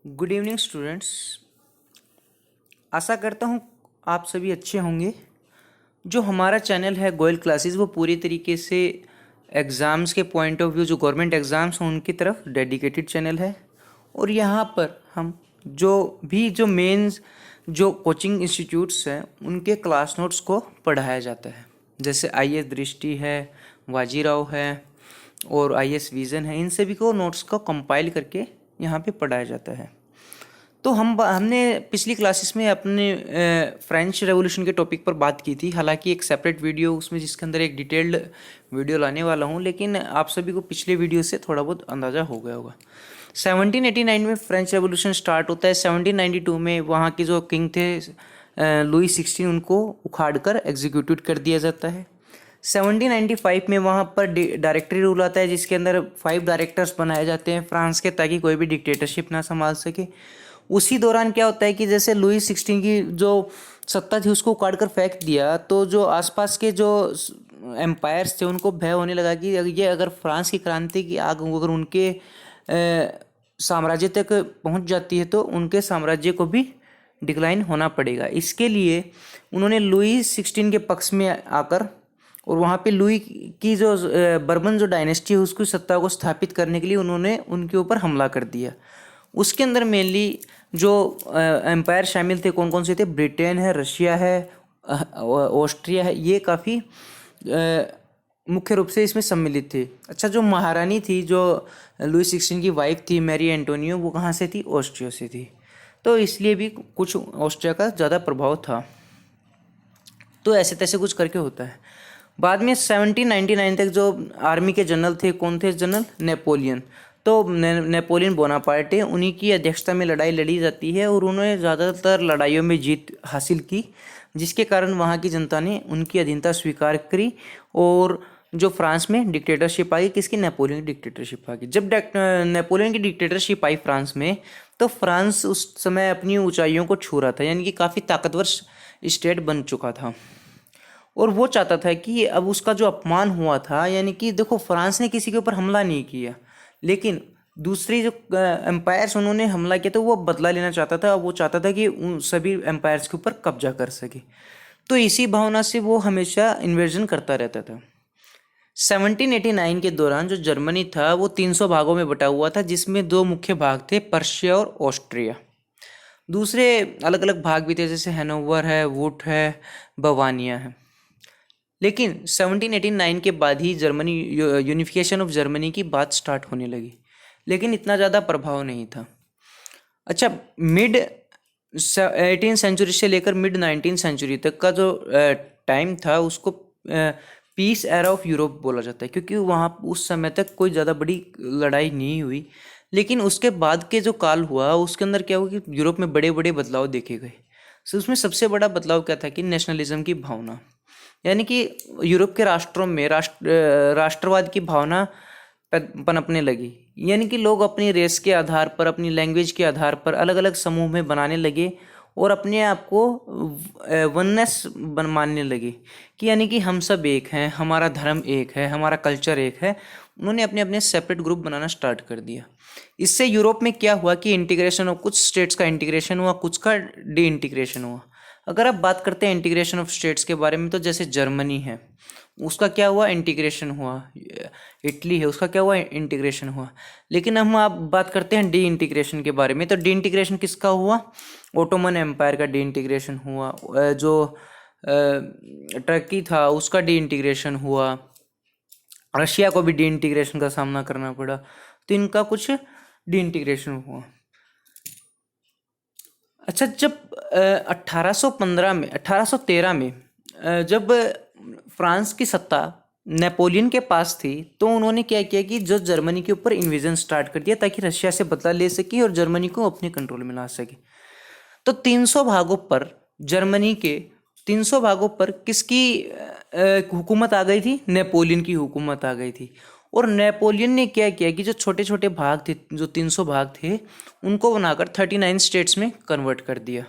Good evening students. आशा करता हूँ आप सभी अच्छे होंगे। जो हमारा चैनल है गोयल क्लासेस वो पूरी तरीके से एग्ज़ाम्स के पॉइंट ऑफ व्यू जो गवर्नमेंट एग्ज़ाम्स हैं उनकी तरफ डेडिकेटेड चैनल है। और यहाँ पर हम जो मेंस जो कोचिंग इंस्टीट्यूट्स हैं उनके क्लास नोट्स को पढ़ाया जाता है। जैसे आईएएस दृष्टि है, वाजीराव है और आईएएस विज़न है, इन सभी को नोट्स को कंपाइल करके यहाँ पे पढ़ाया जाता है। तो हमने पिछली क्लासेस में अपने फ्रेंच रेवोल्यूशन के टॉपिक पर बात की थी। हालांकि एक सेपरेट वीडियो उसमें जिसके अंदर एक डिटेल्ड वीडियो लाने वाला हूं, लेकिन आप सभी को पिछले वीडियो से थोड़ा बहुत अंदाज़ा हो गया होगा। 1789 में फ्रेंच रेवोल्यूशन स्टार्ट होता है। 1792 में वहाँ के जो किंग थे लुई 16 उनको उखाड़ कर एग्जीक्यूट कर दिया जाता है। 1795 में वहाँ पर डायरेक्टरी रूल आता है जिसके अंदर 5 डायरेक्टर्स बनाए जाते हैं फ्रांस के, ताकि कोई भी डिक्टेटरशिप ना संभाल सके। उसी दौरान क्या होता है कि जैसे लुई 16 की जो सत्ता थी उसको उखाड़ कर फेंक दिया, तो जो आसपास के जो एम्पायर्स थे उनको भय होने लगा कि ये अगर फ्रांस की क्रांति की आग अगर उनके साम्राज्य तक पहुंच जाती है तो उनके साम्राज्य को भी डिक्लाइन होना पड़ेगा। इसके लिए उन्होंने लुई 16 के पक्ष में आकर और वहाँ पे लुई की जो बर्बन जो डायनेस्टी है उसकी सत्ता को स्थापित करने के लिए उन्होंने उनके ऊपर हमला कर दिया। उसके अंदर मेनली जो एम्पायर शामिल थे कौन कौन से थे, ब्रिटेन है, रशिया है, ऑस्ट्रिया है, ये काफ़ी मुख्य रूप से इसमें सम्मिलित थे। अच्छा, जो महारानी थी जो लुई 16 की वाइफ थी मैरी एंटोनियो, वो कहाँ से थी? ऑस्ट्रिया से थी। तो इसलिए भी कुछ ऑस्ट्रिया का ज़्यादा प्रभाव था। तो ऐसे तैसे कुछ करके होता है। बाद में 1799 तक जो आर्मी के जनरल थे, कौन थे जनरल? नेपोलियन। तो नेपोलियन बोनापार्टे, उन्हीं की अध्यक्षता में लड़ाई लड़ी जाती है और उन्होंने ज़्यादातर लड़ाइयों में जीत हासिल की, जिसके कारण वहाँ की जनता ने उनकी अधीनता स्वीकार करी और जो फ्रांस में डिक्टेटरशिप आई, किसकी? नेपोलियन की डिक्टेटरशिप आ गई। जब नेपोलियन की डिक्टेटरशिप आई फ्रांस में, तो फ्रांस उस समय अपनी ऊंचाइयों को छू रहा था, यानी कि काफ़ी ताकतवर स्टेट बन चुका था और वो चाहता था कि अब उसका जो अपमान हुआ था, यानी कि देखो फ्रांस ने किसी के ऊपर हमला नहीं किया, लेकिन दूसरी जो एम्पायर्स उन्होंने हमला किया तो वो बदला लेना चाहता था। वो चाहता था कि उन सभी एम्पायर्स के ऊपर कब्जा कर सके। तो इसी भावना से वो हमेशा इन्वेजन करता रहता था। 1789 के दौरान जो जर्मनी था वो 300 भागों में बटा हुआ था, जिसमें 2 मुख्य भाग थे, पर्शिया और ऑस्ट्रिया। दूसरे अलग अलग भाग भी थे, जैसे हैनोवर है, वुट है, बवानिया है। लेकिन 1789 के बाद ही जर्मनी यूनिफिकेशन ऑफ जर्मनी की बात स्टार्ट होने लगी, लेकिन इतना ज़्यादा प्रभाव नहीं था। अच्छा, मिड 18 सेंचुरी से लेकर मिड 19 सेंचुरी तक का जो टाइम था उसको पीस एरा ऑफ यूरोप बोला जाता है, क्योंकि वहाँ उस समय तक कोई ज़्यादा बड़ी लड़ाई नहीं हुई। लेकिन उसके बाद के जो काल हुआ उसके अंदर क्या हुआ कि यूरोप में बड़े बड़े बदलाव देखे गए। तो उसमें सबसे बड़ा बदलाव क्या था कि नेशनलिज्म की भावना, यानी कि यूरोप के राष्ट्रों में राष्ट्रवाद की भावना पनपने लगी। यानी कि लोग अपनी रेस के आधार पर, अपनी लैंग्वेज के आधार पर अलग अलग समूह में बनाने लगे और अपने आप को वननेस मानने लगे कि यानी कि हम सब एक हैं, हमारा धर्म एक है, हमारा कल्चर एक है। उन्होंने अपने अपने सेपरेट ग्रुप बनाना स्टार्ट कर दिया। इससे यूरोप में क्या हुआ कि इंटीग्रेशन ऑफ कुछ स्टेट्स का इंटीग्रेशन हुआ, कुछ का डी इंटीग्रेशन हुआ। अगर आप बात करते हैं इंटीग्रेशन ऑफ स्टेट्स के बारे में, तो जैसे जर्मनी है उसका क्या हुआ? इंटीग्रेशन हुआ। इटली है उसका क्या हुआ? इंटीग्रेशन हुआ। लेकिन हम आप बात करते हैं डी इंटीग्रेशन के बारे में, तो डी इंटीग्रेशन किसका हुआ? ओटोमन एम्पायर का डी इंटीग्रेशन हुआ। जो टर्की था उसका डी इंटीग्रेशन हुआ। रशिया को भी डी इंटीग्रेशन का सामना करना पड़ा। तो इनका कुछ डी इंटीग्रेशन हुआ। अच्छा, जब 1813 में जब फ्रांस की सत्ता नेपोलियन के पास थी, तो उन्होंने क्या किया कि जो जर्मनी के ऊपर इन्वेजन स्टार्ट कर दिया ताकि रशिया से बदला ले सके और जर्मनी को अपने कंट्रोल में ला सके। तो 300 भागों पर जर्मनी के 300 भागों पर किसकी हुकूमत आ गई थी? नेपोलियन की हुकूमत आ गई थी। और नेपोलियन ने क्या किया कि जो छोटे छोटे भाग थे, जो 300 भाग थे, उनको बनाकर 39 स्टेट्स में कन्वर्ट कर दिया।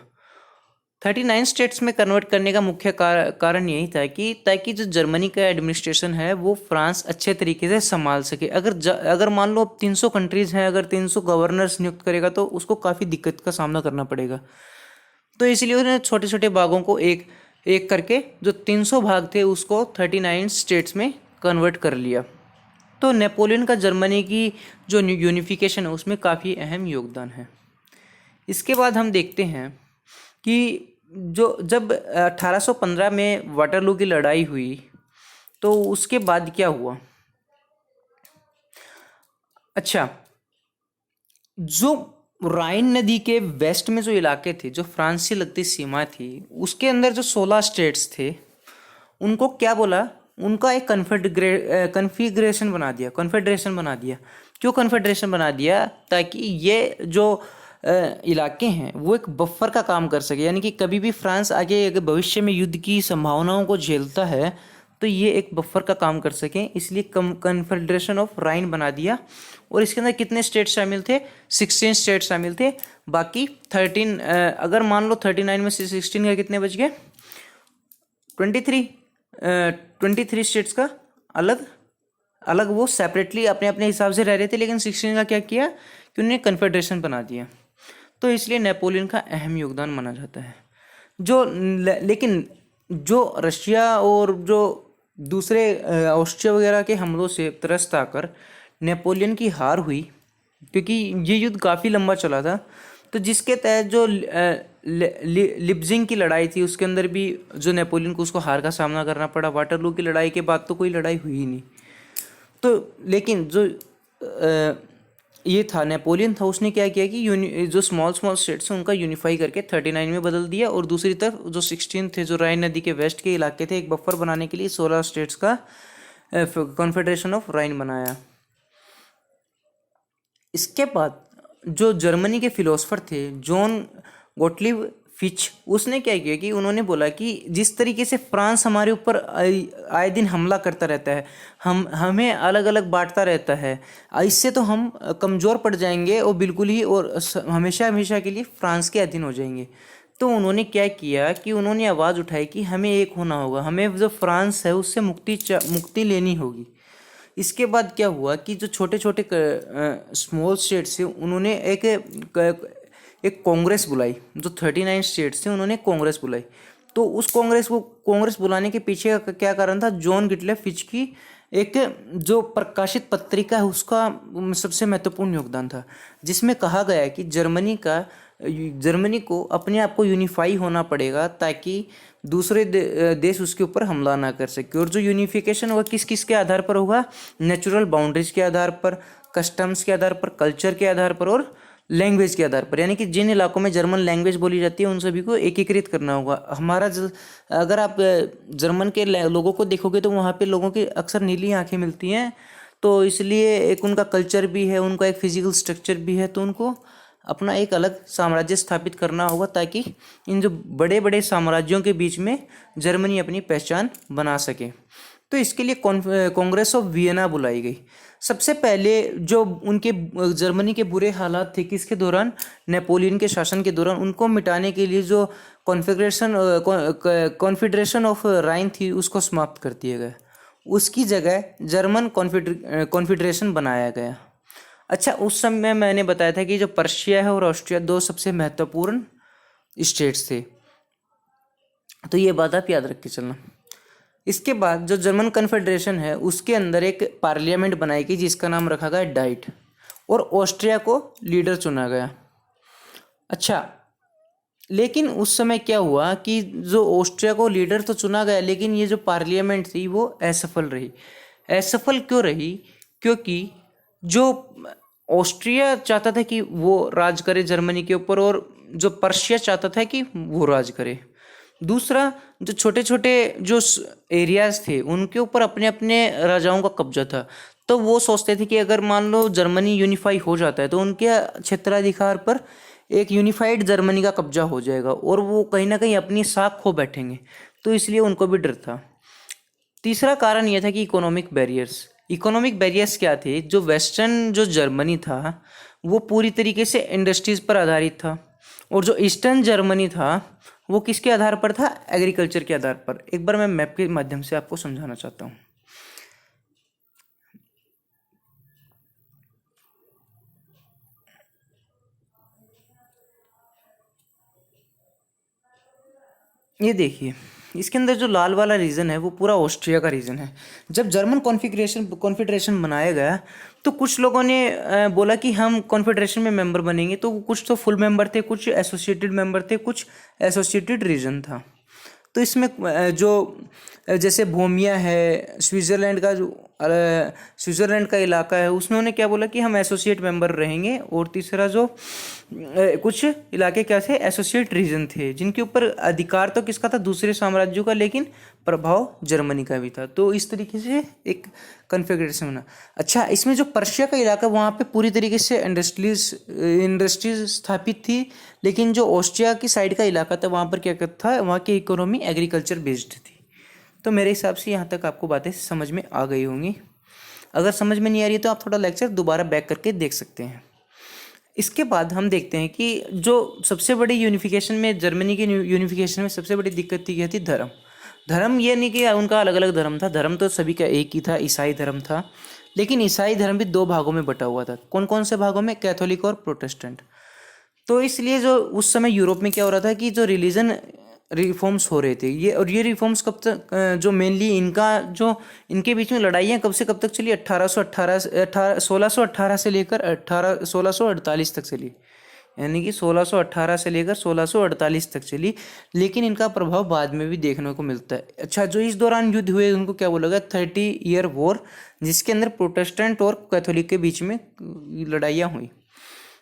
39 स्टेट्स में कन्वर्ट करने का मुख्य कारण यही था कि ताकि जो जर्मनी का एडमिनिस्ट्रेशन है वो फ्रांस अच्छे तरीके से संभाल सके। अगर मान लो अब 300 कंट्रीज़ हैं, अगर 300 गवर्नर्स नियुक्त करेगा तो उसको काफ़ी दिक्कत का सामना करना पड़ेगा। तो इसलिए उन्होंने छोटे छोटे भागों को एक एक करके जो 300 भाग थे उसको 39 स्टेट्स में कन्वर्ट कर लिया। तो नेपोलियन का जर्मनी की जो यूनिफिकेशन है उसमें काफ़ी अहम योगदान है। इसके बाद हम देखते हैं कि जब 1815 में वाटरलू की लड़ाई हुई तो उसके बाद क्या हुआ। अच्छा, जो राइन नदी के वेस्ट में जो इलाके थे, जो फ्रांस से लगती सीमा थी, उसके अंदर जो 16 स्टेट्स थे उनको क्या बोला, उनका एक कन्फिग्रेशन बना दिया, कॉन्फेडरेशन बना दिया। क्यों कॉन्फेडरेशन बना दिया? ताकि ये जो इलाके हैं वो एक बफर का काम कर सके, यानी कि कभी भी फ्रांस आगे अगर भविष्य में युद्ध की संभावनाओं को झेलता है तो ये एक बफर का काम कर सकें, इसलिए कन्फेडरेशन ऑफ राइन बना दिया। और इसके अंदर कितने स्टेट शामिल थे? 16 स्टेट शामिल थे। बाकी 13, अगर मान लो 39 में से 16 का कितने बच गए? 23 स्टेट्स का अलग अलग वो सेपरेटली अपने अपने हिसाब से रह रहे थे, लेकिन 16 का क्या किया कि उन्होंने कन्फेडरेशन बना दिया। तो इसलिए नेपोलियन का अहम योगदान माना जाता है। लेकिन जो रशिया और जो दूसरे ऑस्ट्रिया वगैरह के हमलों से त्रस्त आकर नेपोलियन की हार हुई, क्योंकि ये युद्ध काफ़ी लंबा चला था, तो जिसके तहत जो लिप्जिंग की लड़ाई थी उसके अंदर भी जो नेपोलियन को उसको हार का सामना करना पड़ा। वाटरलू की लड़ाई के बाद तो कोई लड़ाई हुई ही नहीं। तो लेकिन जो ये था नेपोलियन था, उसने क्या किया कि जो स्मॉल स्टेट्स हैं उनका यूनिफाई करके 39 में बदल दिया, और दूसरी तरफ जो 16 थे जो राइन नदी के वेस्ट के इलाके थे, एक बफर बनाने के लिए 16 स्टेट्स का कॉन्फेडरेशन ऑफ राइन बनाया। इसके बाद जो जर्मनी के फिलोसफर थे जॉन गोटलिब फिच, उसने क्या किया कि उन्होंने बोला कि जिस तरीके से फ्रांस हमारे ऊपर आए दिन हमला करता रहता है, हमें अलग अलग बांटता रहता है, इससे तो हम कमज़ोर पड़ जाएंगे और बिल्कुल ही और हमेशा हमेशा के लिए फ्रांस के अधीन हो जाएंगे। तो उन्होंने क्या किया कि उन्होंने आवाज़ उठाई कि हमें एक होना होगा, हमें जो फ्रांस है उससे मुक्ति लेनी होगी। इसके बाद क्या हुआ कि जो छोटे छोटे स्मॉल स्टेट्स थे उन्होंने एक कांग्रेस बुलाई। जो 39 स्टेट्स थे उन्होंने कांग्रेस बुलाई। तो उस कांग्रेस बुलाने के पीछे का क्या कारण था? जॉन गिटलेफ फिच की एक जो प्रकाशित पत्रिका है उसका सबसे महत्वपूर्ण योगदान था, जिसमें कहा गया है कि जर्मनी को अपने आप को यूनिफाई होना पड़ेगा ताकि दूसरे देश उसके ऊपर हमला ना कर सके। और जो यूनिफिकेशन होगा किस किस के आधार पर होगा? नेचुरल बाउंड्रीज के आधार पर, कस्टम्स के आधार पर, कल्चर के आधार पर और लैंग्वेज के आधार पर। यानी कि जिन इलाकों में जर्मन लैंग्वेज बोली जाती है उन सभी को एकीकृत करना होगा। अगर आप जर्मन के लोगों को देखोगे तो वहाँ पे लोगों की अक्सर नीली आंखें मिलती हैं, तो इसलिए एक उनका कल्चर भी है, उनका एक फिजिकल स्ट्रक्चर भी है, तो उनको अपना एक अलग साम्राज्य स्थापित करना होगा ताकि इन जो बड़े बड़े साम्राज्यों के बीच में जर्मनी अपनी पहचान बना सके। तो इसके लिए कांग्रेस ऑफ वियना बुलाई गई। सबसे पहले जो उनके जर्मनी के बुरे हालात थे किसके दौरान? नेपोलियन के शासन के दौरान। उनको मिटाने के लिए जो कॉन्फेडरेशन ऑफ राइन थी उसको समाप्त कर दिया गया, उसकी जगह जर्मन कॉन्फेडरेशन बनाया गया। अच्छा, उस समय मैंने बताया था कि जो पर्शिया है और ऑस्ट्रिया दो सबसे महत्वपूर्ण स्टेट्स थे, तो ये बात आप याद रख के चलना। इसके बाद जो जर्मन कन्फेडरेशन है उसके अंदर एक पार्लियामेंट बनाई गई जिसका नाम रखा गया डाइट, और ऑस्ट्रिया को लीडर चुना गया। अच्छा, लेकिन उस समय क्या हुआ कि जो ऑस्ट्रिया को लीडर तो चुना गया, लेकिन ये जो पार्लियामेंट थी वो असफल रही। असफल क्यों रही? क्योंकि जो ऑस्ट्रिया चाहता था कि वो राज करे जर्मनी के ऊपर, और जो पर्शिया चाहता था कि वो राज करे। दूसरा, जो छोटे छोटे जो एरियाज थे उनके ऊपर अपने अपने राजाओं का कब्जा था, तो वो सोचते थे कि अगर मान लो जर्मनी यूनिफाई हो जाता है तो उनके क्षेत्राधिकार पर एक यूनिफाइड जर्मनी का कब्जा हो जाएगा और वो कहीं ना कहीं अपनी साख खो बैठेंगे, तो इसलिए उनको भी डर था। तीसरा कारण यह था कि इकोनॉमिक बैरियर्स क्या थे? जो वेस्टर्न जो जर्मनी था वो पूरी तरीके से इंडस्ट्रीज पर आधारित था, और जो ईस्टर्न जर्मनी था वो किसके आधार पर था? एग्रीकल्चर के आधार पर। एक बार मैं मैप के माध्यम से आपको समझाना चाहता हूँ। ये देखिए, इसके अंदर जो लाल वाला रीजन है वो पूरा ऑस्ट्रिया का रीजन है। जब जर्मन कॉन्फेडरेशन बनाया गया तो कुछ लोगों ने बोला कि हम कॉन्फेडरेशन में मेंबर बनेंगे, तो कुछ तो फुल मेंबर थे, कुछ एसोसिएटेड मेंबर थे, कुछ एसोसिएटेड रीजन था। तो इसमें जैसे बोहेमिया है, स्विट्ज़रलैंड का इलाका है, उसने क्या बोला कि हम एसोसिएट मेंबर रहेंगे। और तीसरा जो कुछ इलाके क्या थे? एसोसिएट रीजन थे, जिनके ऊपर अधिकार तो किसका था? दूसरे साम्राज्यों का, लेकिन प्रभाव जर्मनी का भी था। तो इस तरीके से एक कन्फिग्रेशन बना। अच्छा, इसमें जो पर्शिया का इलाका, वहाँ पे पूरी तरीके से इंडस्ट्रीज स्थापित थी, लेकिन जो ऑस्ट्रिया की साइड का इलाका था वहाँ पर क्या था? वहाँ की इकोनॉमी एग्रीकल्चर बेस्ड थी। तो मेरे हिसाब से यहाँ तक आपको बातें समझ में आ गई होंगी। अगर समझ में नहीं आ रही तो आप थोड़ा लेक्चर दोबारा बैक करके देख सकते हैं। इसके बाद हम देखते हैं कि जो सबसे बड़ी यूनिफिकेशन में, जर्मनी की यूनिफिकेशन में सबसे बड़ी दिक्कत थी क्या थी? धर्म। धर्म ये नहीं कि उनका अलग अलग धर्म था, धर्म तो सभी का एक ही था, ईसाई धर्म था। लेकिन ईसाई धर्म भी दो भागों में बटा हुआ था। कौन कौन से भागों में? कैथोलिक और प्रोटेस्टेंट। तो इसलिए जो उस समय यूरोप में क्या हो रहा था कि जो रिलीजन रिफॉर्म्स हो रहे थे, ये रिफॉर्म्स कब तक, जो मेनली इनके बीच में लड़ाइयाँ कब से कब तक चली? 1618 से लेकर 1648 तक चली। यानी कि 1618 से लेकर 1648 तक चली। लेकिन इनका प्रभाव बाद में भी देखने को मिलता है। अच्छा, जो इस दौरान युद्ध हुए उनको क्या बोला गया? 30 ईयर वॉर, जिसके अंदर प्रोटेस्टेंट और कैथोलिक के बीच में लड़ाइयाँ हुई।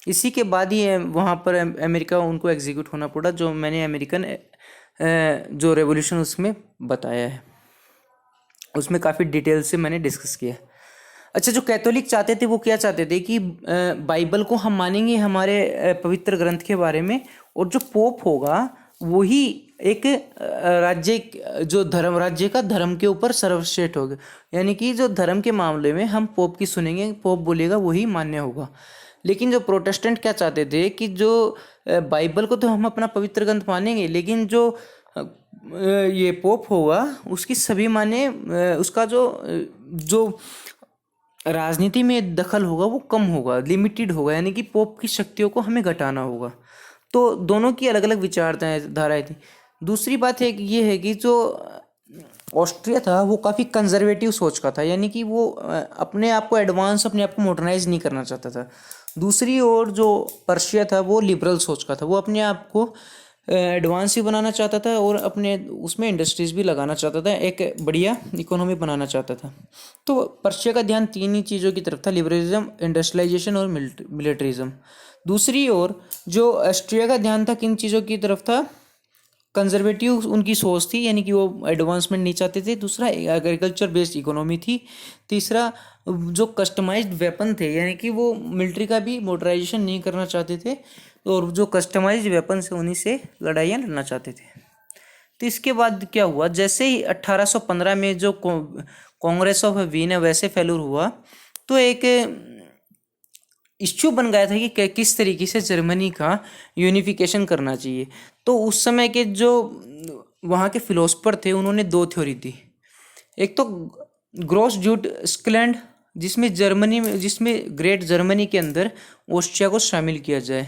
इसी के बाद ही वहाँ पर अमेरिका उनको एग्जीक्यूट होना पड़ा, जो मैंने अमेरिकन जो रेवोल्यूशन उसमें बताया है, उसमें काफ़ी डिटेल से मैंने डिस्कस किया। अच्छा, जो कैथोलिक चाहते थे वो क्या चाहते थे कि बाइबल को हम मानेंगे हमारे पवित्र ग्रंथ के बारे में, और जो पोप होगा वही एक राज्य का धर्म के ऊपर सर्वश्रेष्ठ होगा। यानी कि जो धर्म के मामले में हम पोप की सुनेंगे, पोप बोलेगा वही मान्य होगा। लेकिन जो प्रोटेस्टेंट क्या चाहते थे कि जो बाइबल को तो हम अपना पवित्र ग्रंथ मानेंगे, लेकिन जो ये पोप होगा उसकी सभी माने, उसका जो राजनीति में दखल होगा वो कम होगा, लिमिटेड होगा। यानी कि पोप की शक्तियों को हमें घटाना होगा। तो दोनों की अलग अलग विचारधाराएं थी। दूसरी बात ये है कि जो ऑस्ट्रिया था वो काफ़ी कंजर्वेटिव सोच का था, यानी कि वो अपने आप को एडवांस, अपने आप को मॉडर्नाइज नहीं करना चाहता था। दूसरी ओर जो पर्शिया था वो लिबरल सोच का था, वो अपने आप को एडवांस ही बनाना चाहता था और अपने उसमें इंडस्ट्रीज भी लगाना चाहता था, एक बढ़िया इकोनॉमी बनाना चाहता था। तो पर्शिया का ध्यान तीन ही चीज़ों की तरफ था: लिबरलिज्म, इंडस्ट्रियलाइजेशन और मिलिट्रिज्म। दूसरी ओर जो ऑस्ट्रिया का ध्यान था किन चीज़ों की तरफ था? कंजर्वेटिव उनकी सोच थी, यानी कि वो एडवांसमेंट नहीं चाहते थे। दूसरा, एग्रीकल्चर बेस्ड इकोनॉमी थी। तीसरा, जो कस्टमाइज्ड वेपन थे, यानी कि वो मिलिट्री का भी मोटराइजेशन नहीं करना चाहते थे, और जो कस्टमाइज्ड वेपन से उन्हीं से लड़ाइयाँ लड़ना चाहते थे। तो इसके बाद क्या हुआ? जैसे ही 1815 में जो कांग्रेस ऑफ वीन वैसे फेल्यूर हुआ, तो एक इश्यू बन गया था कि किस तरीके से जर्मनी का यूनिफिकेशन करना चाहिए। तो उस समय के जो वहाँ के फिलोसफर थे उन्होंने दो थ्योरी दी। एक तो ग्रॉस ड्यूट स्कलैंड, जिसमें ग्रेट जर्मनी के अंदर ऑस्ट्रिया को शामिल किया जाए,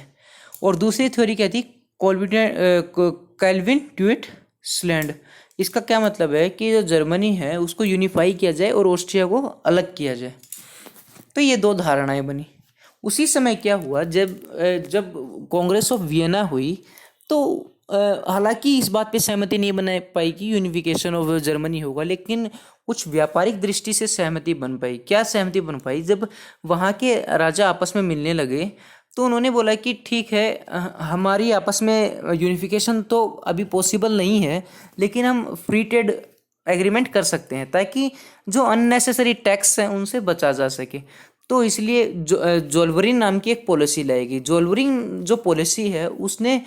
और दूसरी थ्योरी क्या थी? कैल्विन ड्यूट स्लैंड। इसका क्या मतलब है कि जो जर्मनी है उसको यूनिफाई किया जाए और ऑस्ट्रिया को अलग किया जाए। तो ये दो धारणाएं बनी। उसी समय क्या हुआ, जब कांग्रेस ऑफ वियना हुई, तो हालांकि इस बात पे सहमति नहीं बना पाई कि यूनिफिकेशन ऑफ जर्मनी होगा, लेकिन कुछ व्यापारिक दृष्टि से सहमति बन पाई। क्या सहमति बन पाई? जब वहाँ के राजा आपस में मिलने लगे तो उन्होंने बोला कि ठीक है, हमारी आपस में यूनिफिकेशन तो अभी पॉसिबल नहीं है, लेकिन हम फ्री ट्रेड एग्रीमेंट कर सकते हैं ताकि जो अननेसेसरी टैक्स हैं उनसे बचा जा सके। तो इसलिए जोल्वरिन नाम की एक पॉलिसी लाएगी। जोल्वरिन जो पॉलिसी है उसने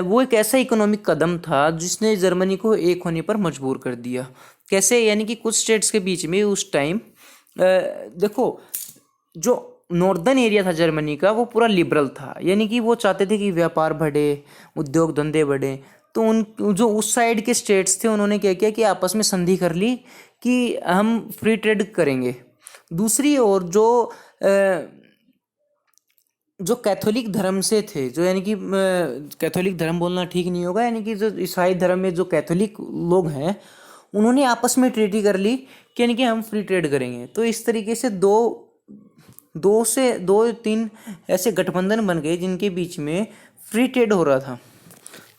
वो एक ऐसा इकोनॉमिक कदम था जिसने जर्मनी को एक होने पर मजबूर कर दिया। कैसे? यानी कि कुछ स्टेट्स के बीच में उस टाइम देखो, जो नॉर्दर्न एरिया था जर्मनी का वो पूरा लिबरल था, यानी कि वो चाहते थे कि व्यापार बढ़े, उद्योग धंधे बढ़े। तो उन जो उस साइड के स्टेट्स थे उन्होंने क्या किया कि आपस में संधि कर ली कि हम फ्री ट्रेड करेंगे। दूसरी ओर जो कैथोलिक धर्म से थे, जो यानी कि कैथोलिक धर्म बोलना ठीक नहीं होगा, यानी कि जो ईसाई धर्म में जो कैथोलिक लोग हैं उन्होंने आपस में ट्रीटी कर ली कि यानी कि हम फ्री ट्रेड करेंगे। तो इस तरीके से दो तीन ऐसे गठबंधन बन गए जिनके बीच में फ्री ट्रेड हो रहा था।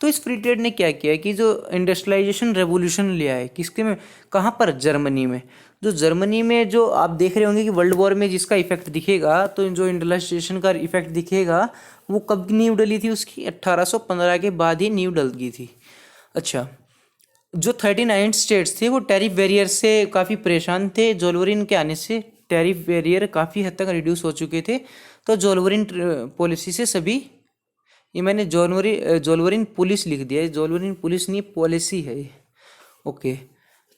तो इस फ्री ट्रेड ने क्या किया कि जो इंडस्ट्रियलाइजेशन रेवोल्यूशन ले आए, किसके में, कहाँ पर, जर्मनी में। जो जर्मनी में जो आप देख रहे होंगे कि वर्ल्ड वॉर में जिसका इफेक्ट दिखेगा, तो जो इंडस्ट्रियलाइजेशन का इफेक्ट दिखेगा वो कब नींव डली थी उसकी, 1815 के बाद ही नींव डल गई थी। अच्छा, जो 39 स्टेट्स थे वो टैरिफ बैरियर से काफ़ी परेशान थे। जोल्वरिन के आने से टैरिफ बैरियर काफ़ी हद तक रिड्यूस हो चुके थे। तो जोल्वरिन पॉलिसी से सभी, ये मैंने जोल्वरिन पुलिस लिख दिया है, जोल्वरिन पुलिस नहीं पॉलिसी है ये। ओके,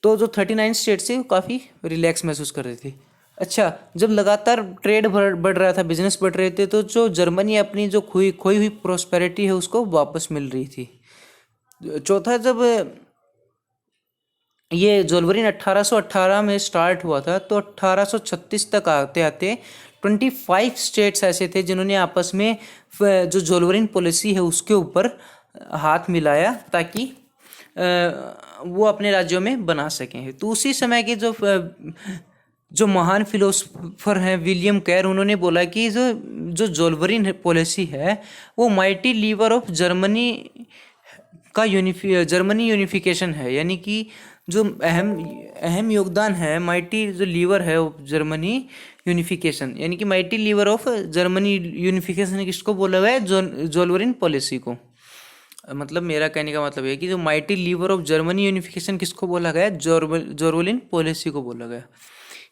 तो जो 39 स्टेट्स थे वो काफ़ी रिलैक्स महसूस कर रहे थे। अच्छा, जब लगातार ट्रेड बढ़ रहा था, बिजनेस बढ़ रहे थे, तो जो जर्मनी अपनी जो खोई हुई प्रॉस्पेरिटी है उसको वापस मिल रही थी। चौथा, जब ये जोल्वरिन 1818 में स्टार्ट हुआ था तो 1836 तक आते आते 25 स्टेट्स ऐसे थे जिन्होंने आपस में जो जोल्वरिन पॉलिसी है उसके ऊपर हाथ मिलाया ताकि वो अपने राज्यों में बना सकें। तो उसी समय के जो महान फिलोसोफर हैं विलियम कैर, उन्होंने बोला कि जो जोल्वरिन पॉलिसी है वो माइटी लीवर ऑफ जर्मनी का जर्मनी यूनिफिकेशन है, यानी कि जो अहम योगदान है, माइटी जो लीवर है जर्मनी यूनिफिकेशन, यानी कि mighty lever of Germany unification किसको बोला गया है, जोल्वरिन पॉलिसी को। मतलब मेरा कहने का मतलब है कि जो mighty lever of Germany unification किसको बोला गया, जोल्वरिन पॉलिसी को बोला गया।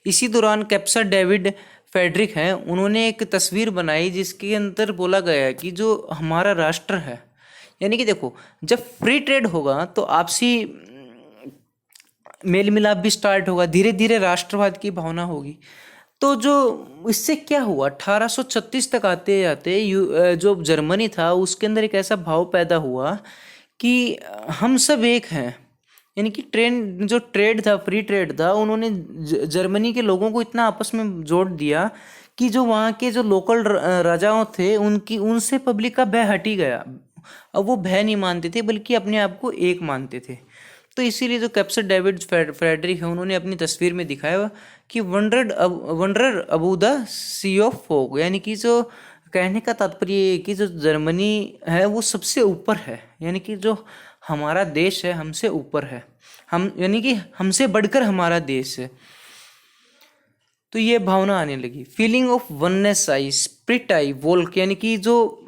इसी दौरान कैप्सर डेविड फेडरिक हैं, उन्होंने एक तस्वीर बनाई जिसके अंदर बोला गया है कि जो हमारा राष्ट्र है, यानी कि देखो जब फ्री ट्रेड होगा तो आपसी मेल मिलाप भी स्टार्ट होगा, धीरे धीरे राष्ट्रवाद की भावना होगी। तो जो इससे क्या हुआ, 1836 तक आते आते जो जर्मनी था उसके अंदर एक ऐसा भाव पैदा हुआ कि हम सब एक हैं, यानी कि जो ट्रेड था, फ्री ट्रेड था, उन्होंने जर्मनी के लोगों को इतना आपस में जोड़ दिया कि जो वहाँ के जो लोकल राजाओं थे उनसे पब्लिक का भय हट ही गया। अब वो भय नहीं मानते थे बल्कि अपने आप को एक मानते थे। तो इसीलिए जो कैप्सर डेविड फ्रेडरिक है उन्होंने अपनी तस्वीर में दिखाया कि wanderer above the sea of fog, यानी कि जो कहने का तात्पर्य कि जो जर्मनी है वो सबसे ऊपर है, यानी कि जो हमारा देश है हमसे ऊपर है, हम यानी कि हमसे बढ़कर हमारा देश है। तो ये भावना आने लगी। Feeling of oneness I, spirit आई, वोल्क, यानी कि जो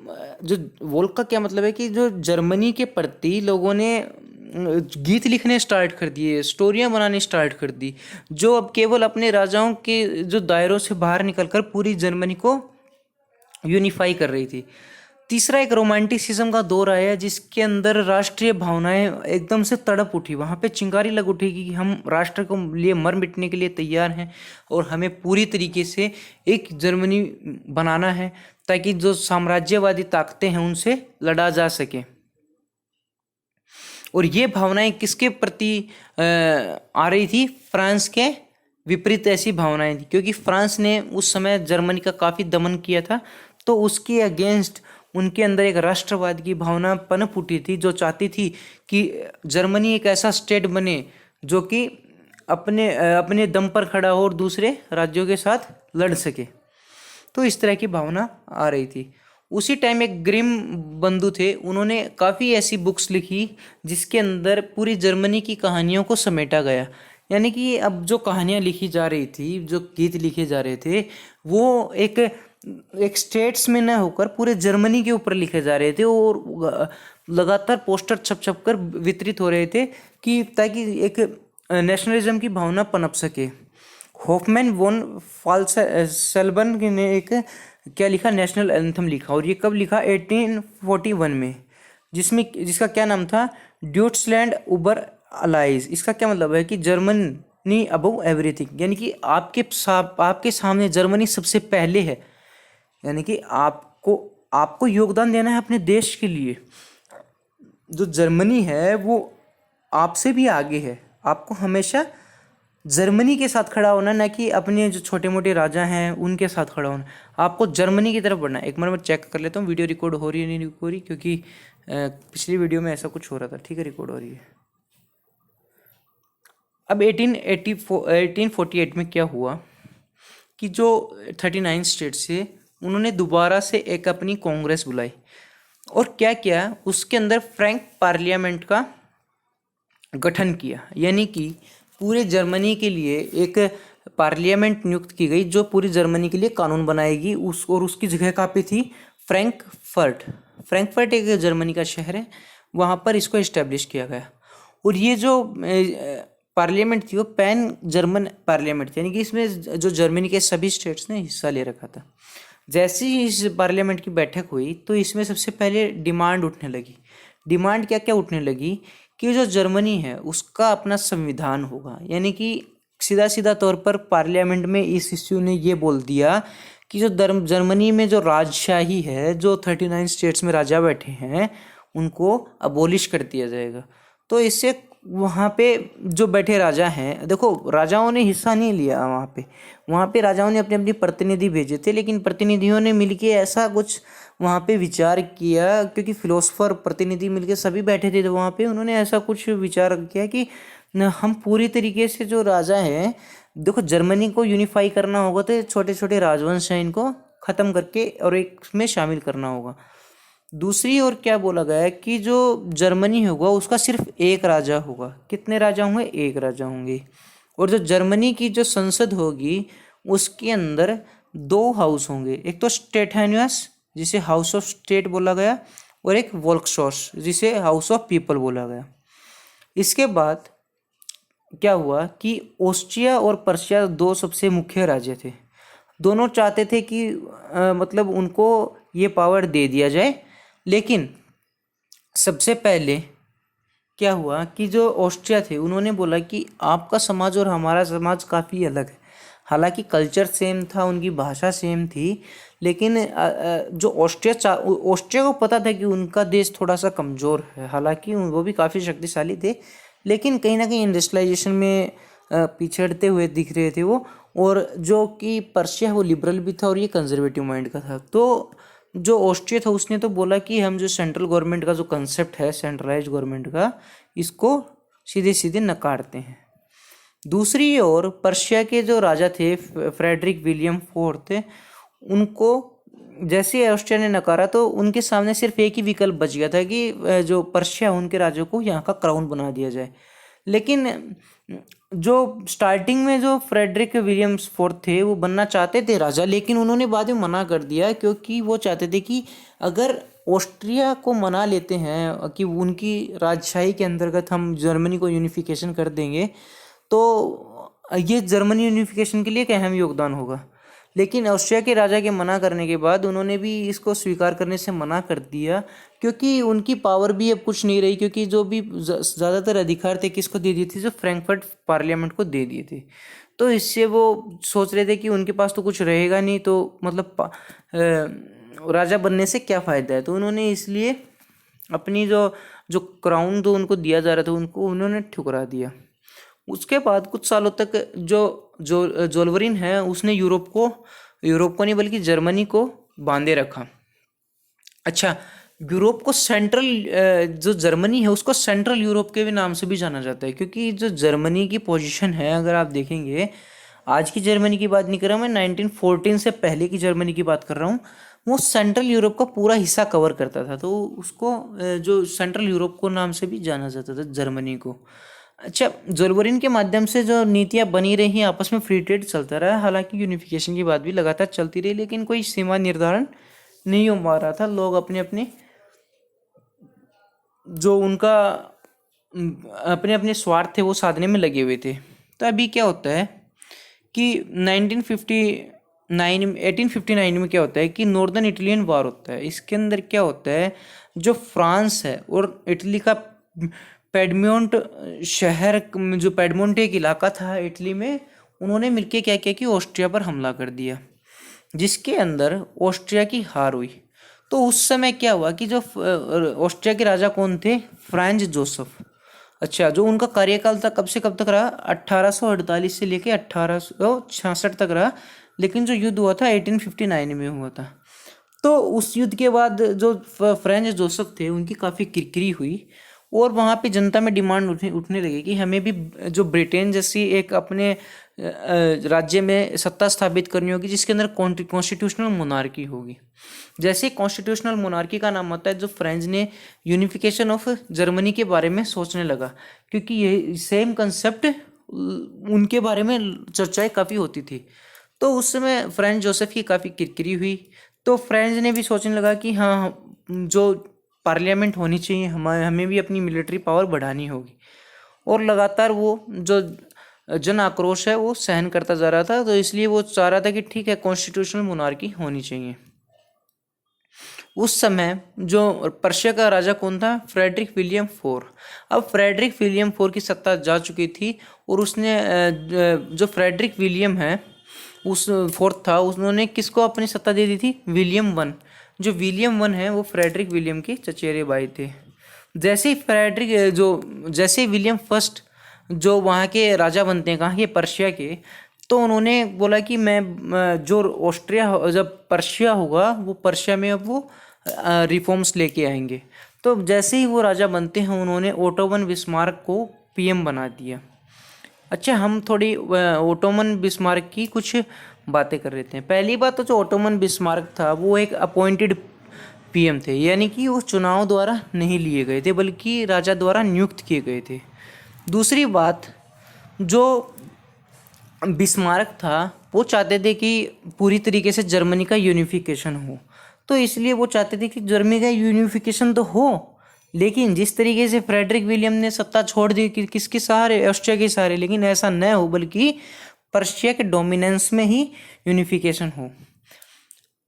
वोल्क का क्या मतलब है कि जो जर्मनी के प्रति लोगों ने गीत लिखने स्टार्ट कर दिए, स्टोरियां बनानी स्टार्ट कर दी, जो अब केवल अपने राजाओं के जो दायरों से बाहर निकलकर पूरी जर्मनी को यूनिफाई कर रही थी। तीसरा, एक रोमांटिसिज्म का दौर आया जिसके अंदर राष्ट्रीय भावनाएं एकदम से तड़प उठी, वहाँ पे चिंगारी लग उठी कि हम राष्ट्र को लिए मर मिटने के लिए तैयार हैं और हमें पूरी तरीके से एक जर्मनी बनाना है ताकि जो साम्राज्यवादी ताकतें हैं उनसे लड़ा जा सके। और ये भावनाएं किसके प्रति आ रही थी, फ्रांस के विपरीत ऐसी भावनाएं थी, क्योंकि फ्रांस ने उस समय जर्मनी का काफ़ी दमन किया था। तो उसके अगेंस्ट उनके अंदर एक राष्ट्रवाद की भावना पनप उठी थी, जो चाहती थी कि जर्मनी एक ऐसा स्टेट बने जो कि अपने दम पर खड़ा हो और दूसरे राज्यों के साथ लड़ सके। तो इस तरह की भावना आ रही थी। उसी टाइम एक ग्रिम बंधु थे, उन्होंने काफ़ी ऐसी बुक्स लिखी जिसके अंदर पूरी जर्मनी की कहानियों को समेटा गया, यानी कि अब जो कहानियाँ लिखी जा रही थी, जो गीत लिखे जा रहे थे, वो एक स्टेट्स में न होकर पूरे जर्मनी के ऊपर लिखे जा रहे थे और लगातार पोस्टर छप कर वितरित हो रहे थे कि ताकि एक नेशनलिज्म की भावना पनप सके। होफमैन वॉन फाल्सेल्बन ने एक क्या लिखा, नेशनल एंथम लिखा, और ये कब लिखा, 1841 में, जिसका क्या नाम था, ड्यूट्सलैंड उबर अलाइज। इसका क्या मतलब है कि जर्मनी अबव एवरीथिंग, यानी कि आपके सामने जर्मनी सबसे पहले है, यानी कि आपको आपको योगदान देना है अपने देश के लिए। जो जर्मनी है वो आपसे भी आगे है, आपको हमेशा जर्मनी के साथ खड़ा होना, ना कि अपने जो छोटे मोटे राजा हैं उनके साथ खड़ा होना। आपको जर्मनी की तरफ बढ़ना है। एक बार मैं चेक कर लेता हूँ वीडियो रिकॉर्ड हो रही है नहीं हो रही, क्योंकि पिछली वीडियो में ऐसा कुछ हो रहा था। ठीक है, रिकॉर्ड हो रही है। अब 1848 में क्या हुआ कि जो 39 स्टेट्स थे उन्होंने दोबारा से एक अपनी कांग्रेस बुलाई, और क्या किया, उसके अंदर फ्रैंक पार्लियामेंट का गठन किया। यानी कि पूरे जर्मनी के लिए एक पार्लियामेंट नियुक्त की गई जो पूरी जर्मनी के लिए कानून बनाएगी। और उसकी जगह कहाँ पे थी, फ्रैंकफर्ट एक जर्मनी का शहर है, वहाँ पर इसको इस्टेब्लिश किया गया। और ये जो पार्लियामेंट थी वो पैन जर्मन पार्लियामेंट थी, यानी कि इसमें जो जर्मनी के सभी स्टेट्स ने हिस्सा ले रखा था। जैसे ही इस पार्लियामेंट की बैठक हुई तो इसमें सबसे पहले डिमांड उठने लगी। डिमांड क्या क्या उठने लगी कि जो जर्मनी है उसका अपना संविधान होगा। यानी कि सीधा सीधा तौर पर पार्लियामेंट में इस इश्यू ने ये बोल दिया कि जो जर्मनी में जो राजशाही है, जो 39 स्टेट्स में राजा बैठे हैं, उनको अबोलिश कर दिया जाएगा। तो इससे वहाँ पे जो बैठे राजा हैं, देखो राजाओं ने हिस्सा नहीं लिया वहाँ पे राजाओं ने अपने अपने प्रतिनिधि भेजे थे, लेकिन प्रतिनिधियों ने मिलके ऐसा कुछ वहाँ पे विचार किया, क्योंकि फिलोसफर प्रतिनिधि मिलके सभी बैठे थे तो वहाँ पे उन्होंने ऐसा कुछ विचार किया कि हम पूरी तरीके से जो राजा हैं, देखो जर्मनी को यूनिफाई करना होगा तो छोटे छोटे राजवंश हैं इनको ख़त्म करके और एक में शामिल करना होगा। दूसरी ओर क्या बोला गया है कि जो जर्मनी होगा उसका सिर्फ एक राजा होगा। कितने राजा होंगे, एक राजा होंगे। और जो जर्मनी की जो संसद होगी उसके अंदर 2 हाउस होंगे, एक तो स्टेटहाउस जिसे हाउस ऑफ स्टेट बोला गया, और एक वोल्क्सहॉर्स जिसे हाउस ऑफ पीपल बोला गया। इसके बाद क्या हुआ कि ऑस्ट्रिया और पर्शिया 2 सबसे मुख्य राज्य थे। दोनों चाहते थे कि मतलब उनको ये पावर दे दिया जाए, लेकिन सबसे पहले क्या हुआ कि जो ऑस्ट्रिया थे उन्होंने बोला कि आपका समाज और हमारा समाज काफ़ी अलग है। हालांकि कल्चर सेम था, उनकी भाषा सेम थी, लेकिन जो ऑस्ट्रिया को पता था कि उनका देश थोड़ा सा कमज़ोर है। हालांकि वो भी काफ़ी शक्तिशाली थे, लेकिन कहीं ना कहीं इंडस्ट्रियलाइजेशन में पिछड़ते हुए दिख रहे थे वो। और जो कि पर्शिया वो लिबरल भी था और ये कंजर्वेटिव माइंड का था। तो जो ऑस्ट्रिया था उसने तो बोला कि हम जो सेंट्रल गवर्नमेंट का जो कंसेप्ट है सेंट्रलाइज गवर्नमेंट का, इसको सीधे सीधे नकारते हैं। दूसरी ओर पर्शिया के जो राजा थे फ्रेडरिक विलियम फोर्थ, उनको जैसे ऑस्ट्रिया ने नकारा तो उनके सामने सिर्फ एक ही विकल्प बच गया था कि जो पर्शिया उनके राज्यों को यहाँ का क्राउन बना दिया जाए। लेकिन जो स्टार्टिंग में जो फ्रेडरिक विलियम्स फोर्थ थे वो बनना चाहते थे राजा, लेकिन उन्होंने बाद में मना कर दिया, क्योंकि वो चाहते थे कि अगर ऑस्ट्रिया को मना लेते हैं कि उनकी राजशाही के अंतर्गत हम जर्मनी को यूनिफिकेशन कर देंगे तो ये जर्मनी यूनिफिकेशन के लिए एक अहम योगदान होगा। लेकिन ऑस्ट्रिया के राजा के मना करने के बाद उन्होंने भी इसको स्वीकार करने से मना कर दिया, क्योंकि उनकी पावर भी अब कुछ नहीं रही, क्योंकि जो भी ज़्यादातर अधिकार थे किसको दे दिए थे, जो फ्रैंकफर्ट पार्लियामेंट को दे दिए थे। तो इससे वो सोच रहे थे कि उनके पास तो कुछ रहेगा नहीं, तो मतलब राजा बनने से क्या फ़ायदा है। तो उन्होंने इसलिए अपनी जो क्राउन जो उनको दिया जा रहा था उनको उन्होंने ठुकरा दिया। उसके बाद कुछ सालों तक जो जोल्वरिन है उसने यूरोप को नहीं बल्कि जर्मनी को बांधे रखा। अच्छा, यूरोप को सेंट्रल जो जर्मनी है उसको सेंट्रल यूरोप के भी नाम से भी जाना जाता है, क्योंकि जो जर्मनी की पोजीशन है, अगर आप देखेंगे, आज की जर्मनी की बात नहीं कर रहा हूँ मैं, 1914 से पहले की जर्मनी की बात कर रहा हूँ, वो सेंट्रल यूरोप का पूरा हिस्सा कवर करता था। तो उसको जो सेंट्रल यूरोप को नाम से भी जाना जाता था जर्मनी को। अच्छा, जोल्वरिन के माध्यम से जो नीतियाँ बनी रही आपस में फ्री ट्रेड चलता रहा। हालांकि यूनिफिकेशन की बात भी लगातार चलती रही, लेकिन कोई सीमा निर्धारण नहीं हो पा रहा था। लोग अपने अपने जो उनका अपने अपने स्वार्थ थे वो साधने में लगे हुए थे। तो अभी क्या होता है कि 1859 में क्या होता है कि नॉर्दर्न इटलियन वार होता है। इसके अंदर क्या होता है, जो फ्रांस है और इटली का पेडमोंट शहर, जो पेडमोंट एक इलाका था इटली में, उन्होंने मिलके क्या किया कि ऑस्ट्रिया पर हमला कर दिया। जिसके अंदर ऑस्ट्रिया की हार हुई। तो उस समय क्या हुआ कि जो ऑस्ट्रिया के राजा कौन थे, फ्रांज जोसेफ। अच्छा, जो उनका कार्यकाल था कब से कब तक रहा, 1848 से लेके 1866 तक रहा। लेकिन जो युद्ध हुआ था 1859 में हुआ था। तो उस युद्ध के बाद जो फ्रेंच जोसेफ थे उनकी काफ़ी किरकिरी हुई, और वहाँ पे जनता में डिमांड उठने लगी कि हमें भी जो ब्रिटेन जैसी एक अपने राज्य में सत्ता स्थापित करनी होगी जिसके अंदर कॉन्स्टिट्यूशनल मोनार्की होगी। जैसे कॉन्स्टिट्यूशनल मोनार्की का नाम आता है, जो फ्रेंच ने यूनिफिकेशन ऑफ जर्मनी के बारे में सोचने लगा, क्योंकि ये सेम कंसेप्ट उनके बारे में चर्चाएं काफ़ी होती थी। तो उस समय फ्रेंच जोसेफ की काफ़ी किरकिरी हुई। तो फ्रेंच ने भी सोचने लगा कि हाँ, जो पार्लियामेंट होनी चाहिए, हमें भी अपनी मिलिट्री पावर बढ़ानी होगी। और लगातार वो जो जन आक्रोश है वो सहन करता जा रहा था। तो इसलिए वो चाह रहा था कि ठीक है, कॉन्स्टिट्यूशनल मोनार्की होनी चाहिए। उस समय जो पर्शिया का राजा कौन था, फ्रेडरिक विलियम फोर। अब फ्रेडरिक विलियम फोर की सत्ता जा चुकी थी, और उसने जो फ्रेडरिक विलियम है उस फोर्थ था, उन्होंने किसको अपनी सत्ता दे दी थी, विलियम वन। जो विलियम वन है वो फ्रेडरिक विलियम के चचेरे भाई थे। जैसे विलियम फर्स्ट जो वहाँ के राजा बनते हैं, कहाँ के, पर्शिया के, तो उन्होंने बोला कि मैं जो ऑस्ट्रिया जब पर्शिया होगा वो पर्शिया में अब वो रिफॉर्म्स लेके आएंगे। तो जैसे ही वो राजा बनते हैं उन्होंने ओटोमन बिस्मार्क को पीएम बना दिया। अच्छा, हम थोड़ी ओटोमन बिस्मार्क की कुछ बातें कर रहे हैं। पहली बात तो जो ओटोमन बिस्मार्क था वो एक अपॉइंटेड पीएम थे, यानी कि वो चुनाव द्वारा नहीं लिए गए थे बल्कि राजा द्वारा नियुक्त किए गए थे। दूसरी बात, जो बिस्मार्क था वो चाहते थे कि पूरी तरीके से जर्मनी का यूनिफिकेशन हो। तो इसलिए वो चाहते थे कि जर्मनी का यूनिफिकेशन तो हो, लेकिन जिस तरीके से फ्रेडरिक विलियम ने सत्ता छोड़ दी कि किसके सहारे, ऑस्ट्रिया के सहारे, लेकिन ऐसा न हो बल्कि पर्शिया के डोमिनेंस में ही यूनिफिकेशन हो।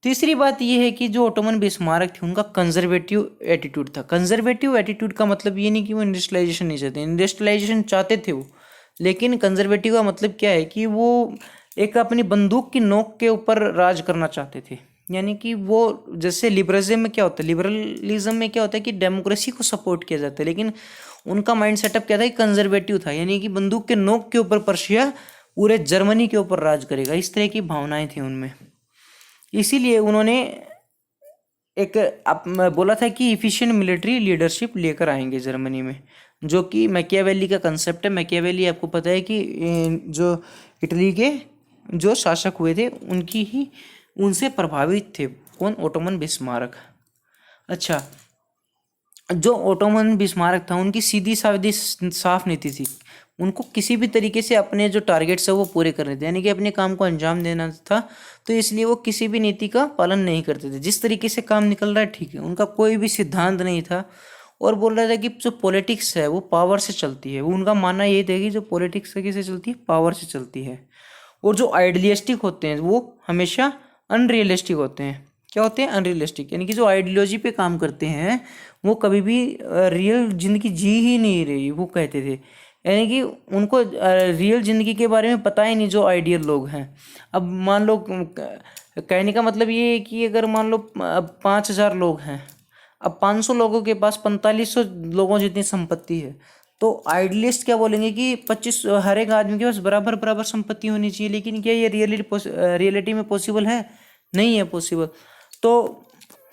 तीसरी बात यह है कि जो ओटोमन बिस्मार्क थे उनका कंजर्वेटिव एटीट्यूड था। कंजर्वेटिव एटीट्यूड का मतलब ये नहीं कि वो इंडस्ट्रियलाइजेशन नहीं चाहते, इंडस्ट्रियलाइजेशन चाहते थे वो, लेकिन कंजर्वेटिव का मतलब क्या है कि वो एक अपनी बंदूक की नोक के ऊपर राज करना चाहते थे। यानी कि वो, जैसे लिबरलिज्म में क्या होता है, लिबरलिज्म में क्या होता है कि डेमोक्रेसी को सपोर्ट किया जाता है, लेकिन उनका माइंड सेटअप क्या था कि कंजर्वेटिव था, यानी कि बंदूक के नोक के ऊपर पर्शिया पूरे जर्मनी के ऊपर राज करेगा, इस तरह की भावनाएं थी उनमें। इसीलिए उन्होंने बोला था कि इफिशिएंट मिलिट्री लीडरशिप लेकर आएंगे जर्मनी में, जो कि मैकियावेली का कंसेप्ट है। मैकियावेली आपको पता है कि जो इटली के जो शासक हुए थे उनसे प्रभावित थे। कौन, ओटोमन बिस्मार्क। अच्छा, जो ओटोमन बिस्मार्क था उनकी सीधी सादी साफ नीति थी, उनको किसी भी तरीके से अपने जो टारगेट्स है वो पूरे करने थे, यानी कि अपने काम को अंजाम देना था। तो इसलिए वो किसी भी नीति का पालन नहीं करते थे, जिस तरीके से काम निकल रहा है ठीक है, उनका कोई भी सिद्धांत नहीं था। और बोल रहा था कि जो पॉलिटिक्स है वो पावर से चलती है। वो उनका मानना ये था कि जो पॉलिटिक्स किससे चलती है, पावर से चलती है। और जो आइडियलिस्टिक होते हैं वो हमेशा अनरियलिस्टिक होते हैं। क्या होते हैं, अनरियलिस्टिक, यानी कि जो आइडियोलॉजी पे काम करते हैं वो कभी भी रियल जिंदगी जी ही नहीं रही, वो कहते थे। यानी कि उनको रियल ज़िंदगी के बारे में पता ही नहीं, जो आइडियल लोग हैं। अब मान लो, कहने का मतलब ये है कि अगर मान लो 5,000 लोग हैं, अब 500 लोगों के पास 4500 लोगों जितनी संपत्ति है, तो आइडियलिस्ट क्या बोलेंगे कि 25 हर एक आदमी के पास बराबर बराबर संपत्ति होनी चाहिए। लेकिन क्या ये रियलिटी में पॉसिबल है? नहीं है पॉसिबल। तो